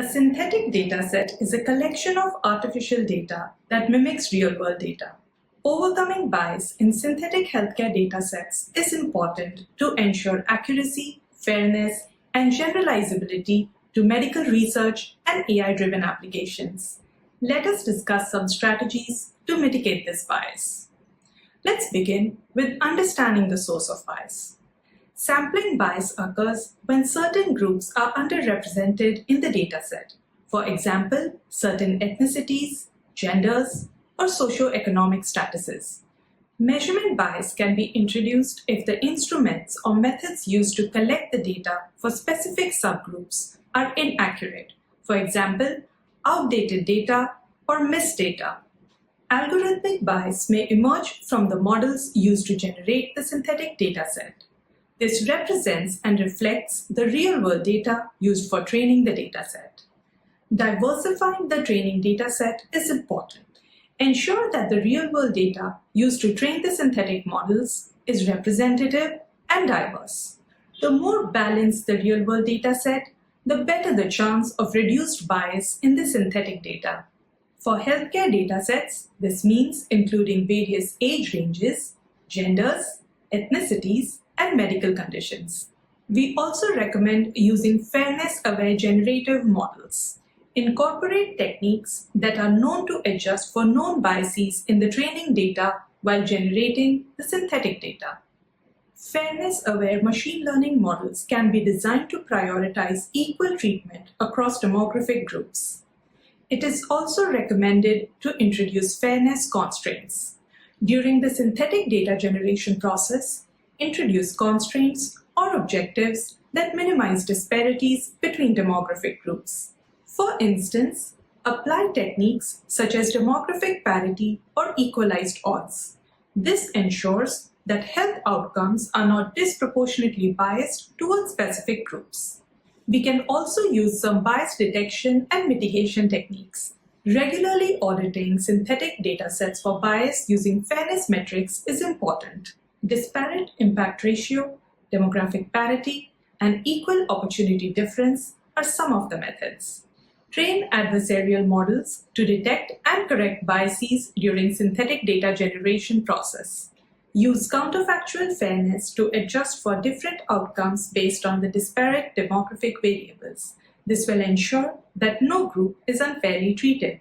A synthetic dataset is a collection of artificial data that mimics real-world data. Overcoming bias in synthetic healthcare datasets is important to ensure accuracy, fairness, and generalizability to medical research and AI-driven applications. Let us discuss some strategies to mitigate this bias. Let's begin with understanding the source of bias. Sampling bias occurs when certain groups are underrepresented in the dataset. For example, certain ethnicities, genders, or socioeconomic statuses. Measurement bias can be introduced if the instruments or methods used to collect the data for specific subgroups are inaccurate. For example, outdated data or missed data. Algorithmic bias may emerge from the models used to generate the synthetic dataset. This represents and reflects the real-world data used for training the dataset. Diversifying the training dataset is important. Ensure that the real-world data used to train the synthetic models is representative and diverse. The more balanced the real-world dataset, the better the chance of reduced bias in the synthetic data. For healthcare datasets, this means including various age ranges, genders, ethnicities, and medical conditions. We also recommend using fairness-aware generative models. Incorporate techniques that are known to adjust for known biases in the training data while generating the synthetic data. Fairness-aware machine learning models can be designed to prioritize equal treatment across demographic groups. It is also recommended to introduce fairness constraints. During the synthetic data generation process, introduce constraints or objectives that minimize disparities between demographic groups. For instance, apply techniques such as demographic parity or equalized odds. This ensures that health outcomes are not disproportionately biased towards specific groups. We can also use some bias detection and mitigation techniques. Regularly auditing synthetic datasets for bias using fairness metrics is important. Disparate impact ratio, demographic parity, and equal opportunity difference are some of the methods. Train adversarial models to detect and correct biases during synthetic data generation process. Use counterfactual fairness to adjust for different outcomes based on the disparate demographic variables. This will ensure that no group is unfairly treated.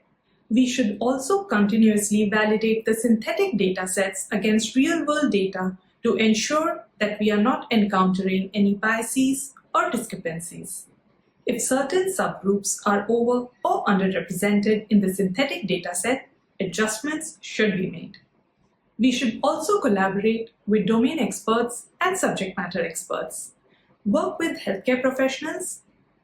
We should also continuously validate the synthetic datasets against real-world data to ensure that we are not encountering any biases or discrepancies. If certain subgroups are over or underrepresented in the synthetic dataset, adjustments should be made. We should also collaborate with domain experts and subject matter experts. Work with healthcare professionals,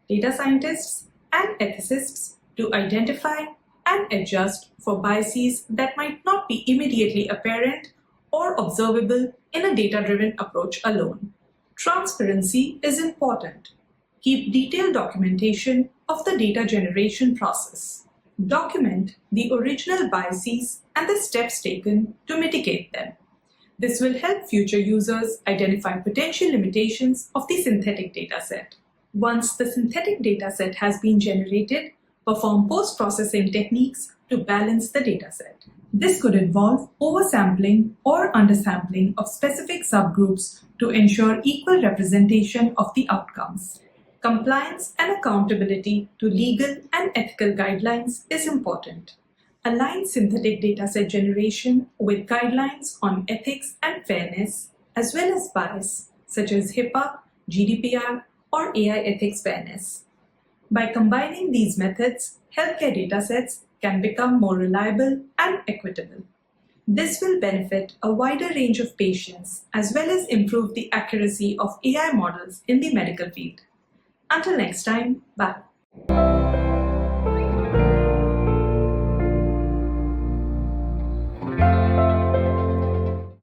data scientists, and ethicists to identify and adjust for biases that might not be immediately apparent or observable in a data-driven approach alone. Transparency is important. Keep detailed documentation of the data generation process. Document the original biases and the steps taken to mitigate them. This will help future users identify potential limitations of the synthetic dataset. Once the synthetic dataset has been generated, perform post-processing techniques to balance the dataset. This could involve oversampling or undersampling of specific subgroups to ensure equal representation of the outcomes. Compliance and accountability to legal and ethical guidelines is important. Align synthetic dataset generation with guidelines on ethics and fairness, as well as bias, such as HIPAA, GDPR, or AI ethics fairness. By combining these methods, healthcare datasets can become more reliable and equitable. This will benefit a wider range of patients as well as improve the accuracy of AI models in the medical field. Until next time, bye.